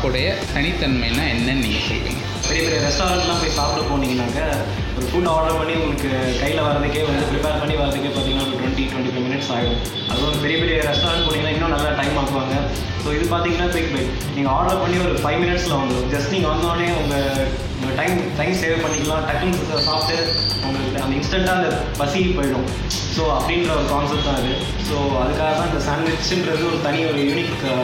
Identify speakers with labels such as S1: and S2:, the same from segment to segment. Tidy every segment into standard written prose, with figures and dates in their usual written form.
S1: ஷாப்புடைய தனித்தன்மைனா என்னன்னு நீங்கள் சொல்வீங்க?
S2: பெரிய பெரிய ரெஸ்டாரண்ட்லாம் போய் சாப்பிட போனீங்கன்னாக்க ஒரு ஃபுட் ஆர்டர் பண்ணி உங்களுக்கு கையில் வரதுக்கே ப்ரிப்பேர் பண்ணி வரதுக்கே பார்த்தீங்கன்னா ஒரு 20-25 மினிட்ஸ் ஆகிடும். அதுவும் ஒரு பெரிய பெரிய ரெஸ்டாரண்ட் போனீங்கன்னா இன்னும் நல்லா டைம் ஆக்குவாங்க. ஸோ இது பார்த்தீங்கன்னா குயிக் பைட், நீங்கள் ஆர்டர் பண்ணி ஒரு 5 மினிட்ஸில் வந்துடும். ஜஸ்ட் நீங்கள் வந்தோடனே உங்கள் டைம் சேவ் பண்ணிக்கலாம், டக்குன்னு சாப்பிட்டு உங்களுக்கு அந்த இன்ஸ்டண்ட்டாக அந்த பசி போயிடும். ஸோ அப்படின்ற ஒரு கான்செப்ட் தான் அது. ஸோ அதுக்காக தான் இந்த சாண்ட்விச்சுன்றது ஒரு தனி ஒரு யூனிக்காக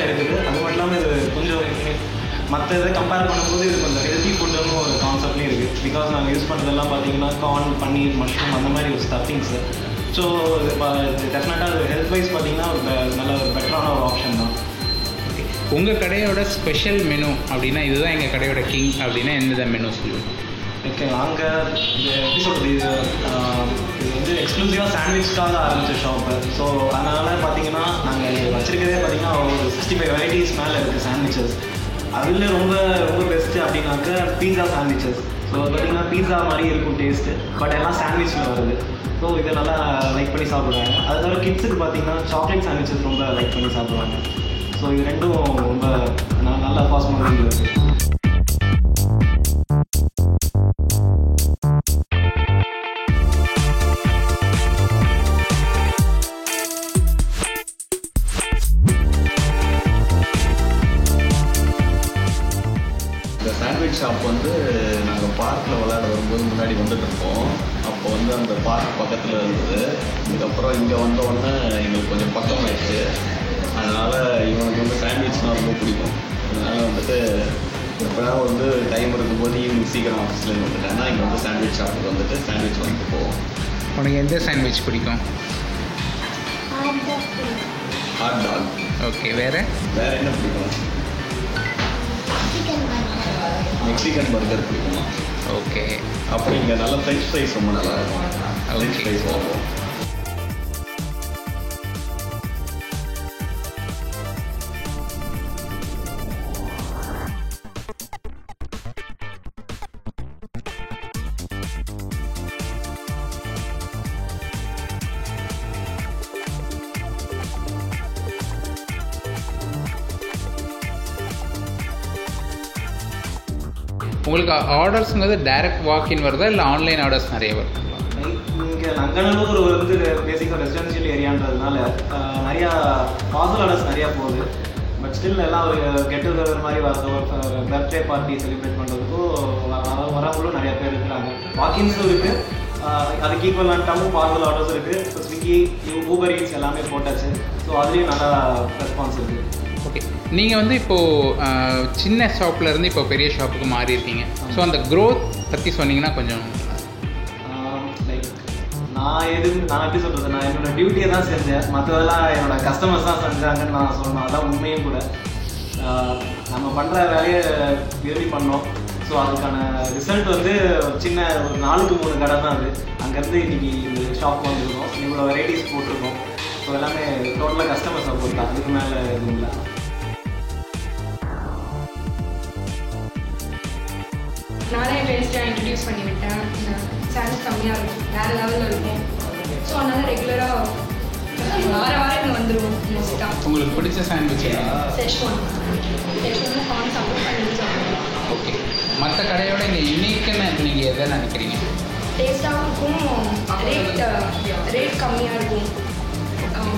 S2: இருக்குது. அது மட்டும் இல்லாமல் இது கொஞ்சம் மற்ற இதை கம்பேர் பண்ணும்போது இது கொஞ்சம் ஹெல்த்தி ஃபுட்டுன்னு ஒரு கான்செப்ட்லேயும் இருக்குது. பிகாஸ் நாங்கள் யூஸ் பண்ணுறதெல்லாம் பார்த்தீங்கன்னா கார்ன், பன்னீர், மஷ்ரூம் அந்த மாதிரி ஒரு ஸ்டஃபிங்ஸு. ஸோ டெஃபினட்டாக அது ஹெல்த் வைஸ் பார்த்தீங்கன்னா ஒரு நல்ல ஒரு பெட்டரான ஒரு ஆப்ஷன் தான்.
S1: உங்கள் கடையோட ஸ்பெஷல் மெனு அப்படின்னா இதுதான் எங்கள் கடையோட கிங் அப்படின்னா எந்த மெனு சொல்லுவோம்?
S2: ஓகே, நாங்கள் எப்படி சொல்கிறது, இது வந்து எக்ஸ்க்ளூசிவாக சாண்ட்விச்காக ஆரம்பித்த ஷாப்பு. ஸோ அதனால் பார்த்தீங்கன்னா நாங்கள் வச்சுருக்கிறதே பார்த்தீங்கன்னா ஒரு 65 வெரைட்டிஸ் மேலே இருக்குது சாண்ட்விச்சஸ். அதில் ரொம்ப ரொம்ப பெஸ்ட்டு அப்படின்னாக்க பீஸா சாண்ட்விச்சஸ். ஸோ பார்த்தீங்கன்னா பீஸா மாதிரி இருக்கும் டேஸ்ட்டு, பட் எல்லாம் சாண்ட்விச்சில் வருது. ஸோ இதை நல்லா லைக் பண்ணி சாப்பிடுவாங்க. அது தவிர கிட்ஸுக்கு பார்த்தீங்கன்னா சாக்லேட் சாண்ட்விச்சஸ் ரொம்ப லைக் பண்ணி சாப்பிடுவாங்க. ஸோ இது ரெண்டும் ரொம்ப நல்லா ஃபாஸ்ட் மூவிங் இருக்குது.
S3: சாண்ட்விச் ஷாப் வந்து நாங்கள் பார்க்கில் விளையாட வரும்போது முன்னாடி வந்துட்டு இருக்கோம். அப்போ வந்து அந்த பார்க் பக்கத்தில் இருந்தது. இதுக்கப்புறம் இங்கே வந்தோடனே எங்களுக்கு கொஞ்சம் பக்கம் ஆயிடுச்சு. அதனால் இவனுக்கு வந்து சாண்ட்விச்னால் ரொம்ப பிடிக்கும். அதனால் வந்துட்டு எப்போனா வந்து டைம் இருக்கும்போது ஈவினிங் சீக்கிரம் ஆஃபீஸ்லேருந்து வந்துட்டேன்னா இங்கே வந்து சாண்ட்விச் ஷாப்புக்கு வந்துட்டு சாண்ட்விச் வாங்கிட்டு போவோம்.
S1: உனக்கு எந்த சாண்ட்விச் பிடிக்கும்?
S3: Hot dog.
S1: ஓகே, வேறு
S3: என்ன பிடிக்கும்? மெக்சிகன் பர்கர் பிடிக்குமா?
S1: ஓகே.
S3: அப்புறம் இங்கே நல்ல ஃப்ரெஞ்ச் ஃப்ரைஸ் ரொம்ப நல்லா இருக்கும். ஃப்ரெஞ்ச் ஃப்ரைஸ் வாங்குவோம்.
S1: உங்களுக்கு ஆர்டர்ஸுங்கிறது டைரக்ட் வாக்இன் வருதா இல்லை ஆன்லைன் ஆர்டர்ஸ் நிறைய வருதுங்களா?
S2: இங்கே நங்கநல்லூர் வந்து பேசிக்காக ரெசிடென்ஷியல் ஏரியான்றதுனால நிறையா பார்சல் ஆர்டர்ஸ் நிறையா போகுது. பட் ஸ்டில் எல்லாம் ஒரு கெட் டுகெதர் மாதிரி வரது, ஒரு பர்த்டே பார்ட்டி செலிப்ரேட் பண்ணுறதுக்கும் வரவங்களும் நிறையா பேர் இருக்கிறாங்க. வாக்கின்ஸும் இருக்குது, அதுக்கு ஈக்குவலான்ட்டாகவும் பார்சல் ஆர்டர்ஸ் இருக்குது. இப்போ ஸ்விக்கி, ஊபர் ஈட்ஸ் எல்லாமே போட்டாச்சு. ஸோ அதுலேயும் நல்லா ரெஸ்பான்ஸ் இருக்குது.
S1: ஓகே, நீங்கள் வந்து இப்போது சின்ன ஷாப்லேருந்து இப்போ பெரிய ஷாப்புக்கு மாறி இருக்கீங்க. ஸோ அந்த க்ரோத் பற்றி சொன்னீங்கன்னா கொஞ்சம்.
S2: லைக் நான் எப்படி சொல்கிறது, நான் என்னோடய டியூட்டியை தான் செஞ்சேன், மற்றதெல்லாம் என்னோடய கஸ்டமர்ஸ் தான் செஞ்சாங்கன்னு நான் சொல்லணும். அதான் உண்மையும் கூட. நம்ம பண்ணுற வேலையை விரும்பி பண்ணோம். ஸோ அதுக்கான ரிசல்ட் வந்து சின்ன ஒரு 4-3 கடை தான் அது. அங்கேருந்து இன்றைக்கி இந்த ஷாப் வந்துருக்கோம், இவ்வளோ வெரைட்டிஸ் போட்டிருக்கோம். ஸோ எல்லாமே டோட்டலாக கஸ்டமர் சப்போர்ட் தான், அதுக்கு மேலே எதுவும் இல்லை.
S4: நானே என் ஃப்ரெண்ட்ஸ்ட்டு இன்ட்ரடியூஸ் பண்ணி விட்டேன். சாண்ட்விச் கம்மியாக இருக்கும், வேறு லெவலில் இருக்கும். ஸோ அதனால் ரெகுலராக வாரம் இங்கே வந்துடுவோம். மோஸ்ட்டாக
S1: உங்களுக்கு பிடிச்ச சாண்ட்விச்
S4: செஷ்வான் கார்ன் சப்போர்ட் பண்ணி சாப்பிடுவோம்.
S1: ஓகே, மற்ற கடையோட இங்கே யூனிக்குன்னு நீங்கள் எதை நினைக்கிறீங்க?
S4: டேஸ்ட்டாகவும் இருக்கும், ரேட் கம்மியாக இருக்கும்,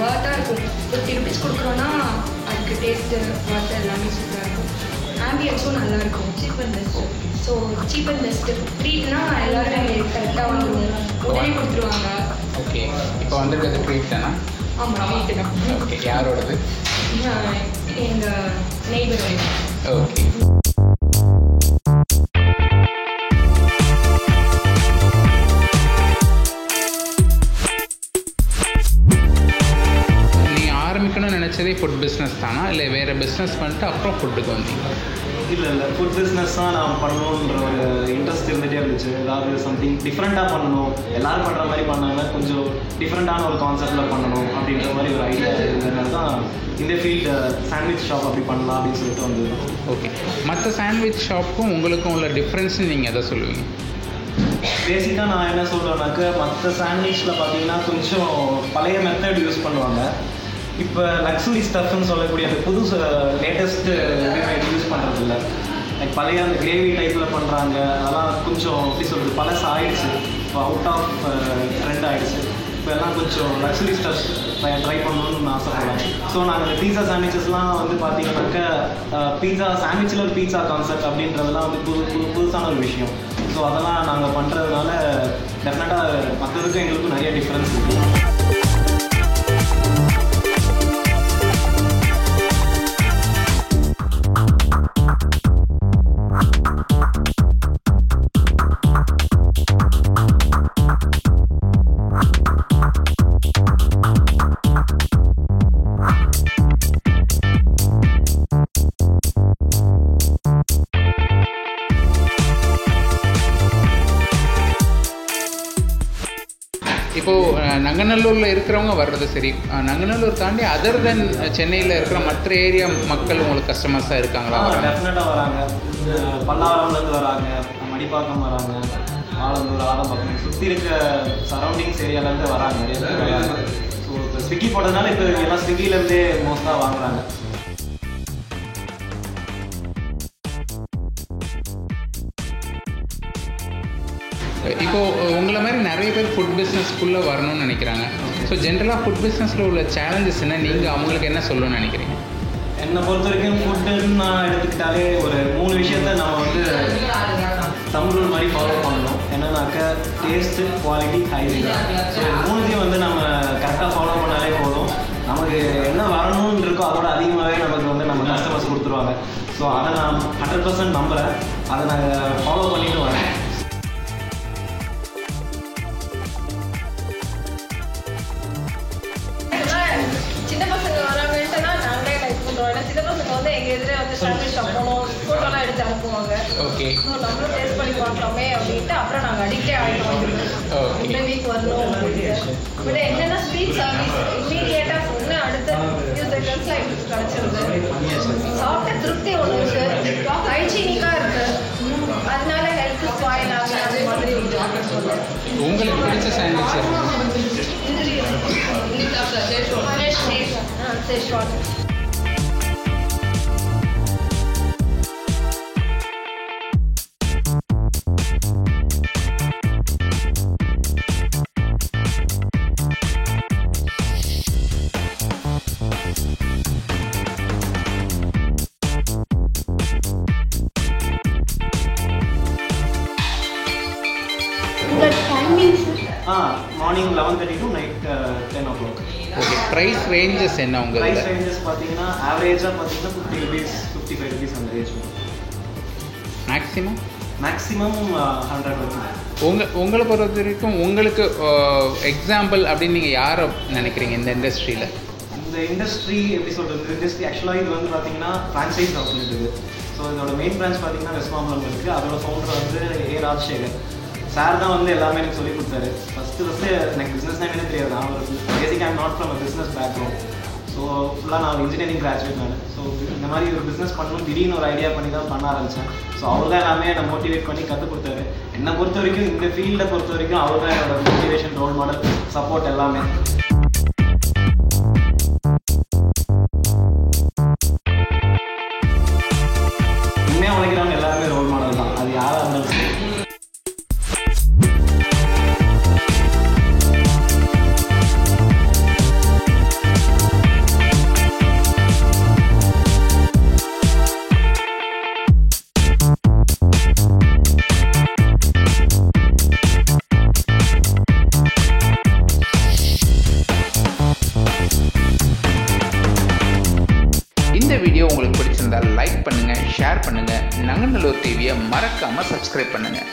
S4: ஒர்த்தாக இருக்கும். 50 ருபீஸ் கொடுக்குறோன்னா அதுக்கு டேஸ்ட்டு ஒர்த்து எல்லாமே சூப்பராக இருக்கும். ஆம்பியன்ஸும் நல்லாயிருக்கும். Cheap and best. So cheap and best. ட்ரீட்னா எல்லோரும் கரெக்டாக வந்துடுவோம், உடனே கொடுத்துருவாங்க.
S1: ஓகே, இப்போ வந்துருக்கிறது ட்ரீட் தானே?
S4: ஆமாம், ட்ரீட்டு தான்.
S1: ஓகே, யாரோடது?
S4: எங்கள் நெய்பரோட.
S1: ஓகே. ஆரம்பிக்கணும்னு நினச்சதே ஃபுட் பிஸ்னஸ் தானா இல்லை வேறு பிஸ்னஸ் பண்ணிட்டு அப்புறம் ஃபுட்டுக்கு வந்தீங்க?
S2: இல்லை ஃபுட் பிஸ்னஸ் தான் நான் பண்ணணுன்ற ஒரு இன்ட்ரெஸ்ட் இருந்துகிட்டே இருந்துச்சு. ஏதாவது சம்திங் டிஃப்ரெண்ட்டாக பண்ணணும், எல்லோரும் பண்ணுற மாதிரி பண்ணாமல் கொஞ்சம் டிஃப்ரெண்ட்டான ஒரு கான்செப்டில் பண்ணணும் அப்படின்ற மாதிரி ஒரு ஐடியா இருந்ததுனால தான் இந்த ஃபீல்டு சாண்ட்விச் ஷாப் அப்படி பண்ணலாம் அப்படின்னு சொல்லிட்டு வந்தது.
S1: ஓகே, மற்ற சாண்ட்விச் ஷாப்புக்கும் உங்களுக்கும் உள்ள டிஃப்ரென்ஸ்னு நீங்கள் எதை சொல்லுவீங்க?
S2: பேசிக்காக நான் என்ன சொல்கிறேன்னாக்க, மற்ற சாண்ட்விச்சில் பார்த்தீங்கன்னா கொஞ்சம் பழைய மெத்தட் யூஸ் பண்ணுவாங்க. இப்போ லக்ஸுரி ஸ்டஃப்னு சொல்லக்கூடிய அந்த புது லேட்டஸ்ட்டு யூஸ் பண்ணுறதில்ல. லைக் பழைய அந்த கிரேவி டைப்பில் பண்ணுறாங்க, அதெல்லாம் கொஞ்சம் எப்படி சொல்கிறது பழசு ஆகிடுச்சு, இப்போ அவுட் ஆஃப் ட்ரெண்ட் ஆகிடுச்சு. இப்போ எல்லாம் கொஞ்சம் லக்ஸுரி ஸ்டஃப்ஸ் ட்ரை பண்ணணும்னு ஆசைப்படுறேன். ஸோ நாங்கள் இந்த பீஸா சாண்ட்விச்சஸ்லாம் வந்து பார்த்தீங்கன்னாக்கா பீஸா சாண்ட்விச்சில் ஒரு பீஸா கான்செப்ட் அப்படின்றதெல்லாம் வந்து புதுசான ஒரு விஷயம். ஸோ அதெல்லாம் நாங்கள் பண்ணுறதுனால டெஃபினட்டாக மற்றதுக்கும் எங்களுக்கும் நிறைய டிஃப்ரென்ஸ் இருக்குது.
S1: இப்போது நங்கநல்லூரில் இருக்கிறவங்க வர்றது சரி, நங்கநல்லூர் தாண்டி அதர் தென் சென்னையில் இருக்கிற மற்ற ஏரியா மக்கள் உங்களுக்கு கஸ்டமர்ஸாக இருக்காங்களா?
S2: டெஃபினட்டாக வராங்க. பல்லாவரம்லேருந்து வராங்க, மடிப்பாக்கம் வராங்க, ஆலந்தூர், ஆலம்பாக்கம் சுற்றி இருக்க சரௌண்டிங்ஸ் ஏரியாவிலேருந்து வராங்க, நிறைய பேர் வராங்க. ஸோ இப்போ ஸ்விக்கி போட்டதுனால இப்போ எல்லாம் ஸ்விக்கிலேருந்தே மோஸ்ட்டாக வாங்குறாங்க.
S1: இப்போது உங்களை மாதிரி நிறைய பேர் ஃபுட் பிஸ்னஸ்க்குள்ளே வரணும்னு நினைக்கிறாங்க. ஸோ ஜென்ரலாக ஃபுட் பிஸ்னஸில் உள்ள சேலஞ்சஸ் என்ன, நீங்கள் அவங்களுக்கு என்ன சொல்லணும்னு நினைக்கிறீங்க?
S2: என்னை பொறுத்த வரைக்கும் ஃபுட்டுன்னு நான் எடுத்துக்கிட்டாலே ஒரு 3 விஷயத்த நம்ம வந்து தம்ரூல் மாதிரி ஃபாலோ பண்ணணும். என்னன்னாக்கா டேஸ்ட்டு, குவாலிட்டி, ஹைஜீன். ஸோ 3த்தையும் வந்து நம்ம கரெக்டாக ஃபாலோ பண்ணாலே போதும். நமக்கு என்ன வரணும்னு இருக்கோ அதோட அதிகமாகவே நமக்கு வந்து நம்ம கஸ்டமர்ஸ் கொடுத்துருவாங்க. ஸோ அதை நான் 100% நம்புகிறேன். அதை நாங்கள் ஃபாலோ பண்ணிட்டு வரேன்.
S5: சின்ன பசங்க வராங்கன்ட்டுனா நாங்களே லைக் பண்ணுறோம். ஏன்னா சின்ன பசங்க வந்து எங்கள் எதிரே வந்து சாண்ட்விச் சாப்பிடணும், ஃபோட்டோலாம் எடுத்து அனுப்புவாங்க.
S1: ஓகே.
S5: ஸோ நம்மளும் டேஸ்ட் பண்ணி பார்க்கலாமே அப்படின்ட்டு அப்புறம் நாங்கள் அடிக்டே ஆகிட்டோம். இந்த வீக் வரணும் அப்படின்ட்டு. பட் என்னென்னா ஸ்வீட் சர்வீஸ் இம்மீடியட்டாக சொன்ன அடுத்த ஃபியூ செகண்ட்ஸில் எங்களுக்கு கிடச்சிருது. சாப்பிட்ட திருப்தி ஒன்று இருக்குது, ஹைஜீனிக்காக இருக்குது, அதனால ஹெல்த் ஸ்பாயில் ஆகல அந்த மாதிரி சொல்லுவேன்.
S1: உங்களுக்கு பிடிச்ச sandwich
S5: Szechuan.
S2: Morning 11:30 to night 10 o'clock.
S1: Okay. Price ranges என்ன உங்களுக்கு?
S2: ப்ரைஸ் ரேஞ்சஸ் பார்த்தீங்கன்னா ஆவரேஜாக பார்த்தீங்கன்னா 50 rupees 55 rupees அந்த ரேஞ்ச் வரும். Maximum 100 rupees.
S1: உங்களை பொறுத்த வரைக்கும் உங்களுக்கு எக்ஸாம்பிள் அப்படின்னு நீங்கள் யாரை நினைக்கிறீங்க இந்த இண்டஸ்ட்ரியில்?
S2: இந்த இண்டஸ்ட்ரி எப்படி சொல்கிறது, இண்டஸ்ட்ரி ஆக்சுவலாக இது வந்து பார்த்தீங்கன்னா ஃப்ரான்ச்சைஸ் அவுட்லெட் இருக்குது. ஸோ இதோட மெயின் பிரான்ச் பார்த்தீங்கன்னா வெஸ்ட் மாம்பலம் இருக்குது. அதோட ஃபவுண்டர் வந்து ஏ ராஜசேகர் சார் தான் வந்து எல்லாமே எனக்கு சொல்லி கொடுத்தாரு. ஃபஸ்ட்டு எனக்கு பிஸ்னஸ் என்னன்னு தெரியாது. நான் ஒரு basic I'm not from a business background. So ஃபுல்லாக நான் ஒரு இன்ஜினியரிங் கிராஜுவேட். நான் ஸோ இந்த மாதிரி ஒரு பிஸ்னஸ் பண்ணணும் திடீர்னு ஒரு ஐடியா பண்ணி தான் பண்ண ஆரம்பித்தேன். ஸோ அவர் தான் எல்லாமே என்னை மோட்டிவேட் பண்ணி கற்றுக் கொடுத்தாரு. என்னை பொறுத்த வரைக்கும் இந்த ஃபீல்டை பொறுத்த வரைக்கும் அவர் தான் என்னோட மோட்டிவேஷன், ரோல் மாடல், சப்போர்ட் எல்லாமே. உண்மையாக உழைக்கிறவங்க எல்லாருமே ரோல் மாடல் தான், அது யாராக இருந்தாலும் சரி.
S1: இந்த வீடியோ உங்களுக்கு பிடிச்சிருந்தால் லைக் பண்ணுங்கள், ஷேர் பண்ணுங்கள், நங்கநல்லூர் டிவியை மறக்காமல் சப்ஸ்கிரைப் பண்ணுங்கள்.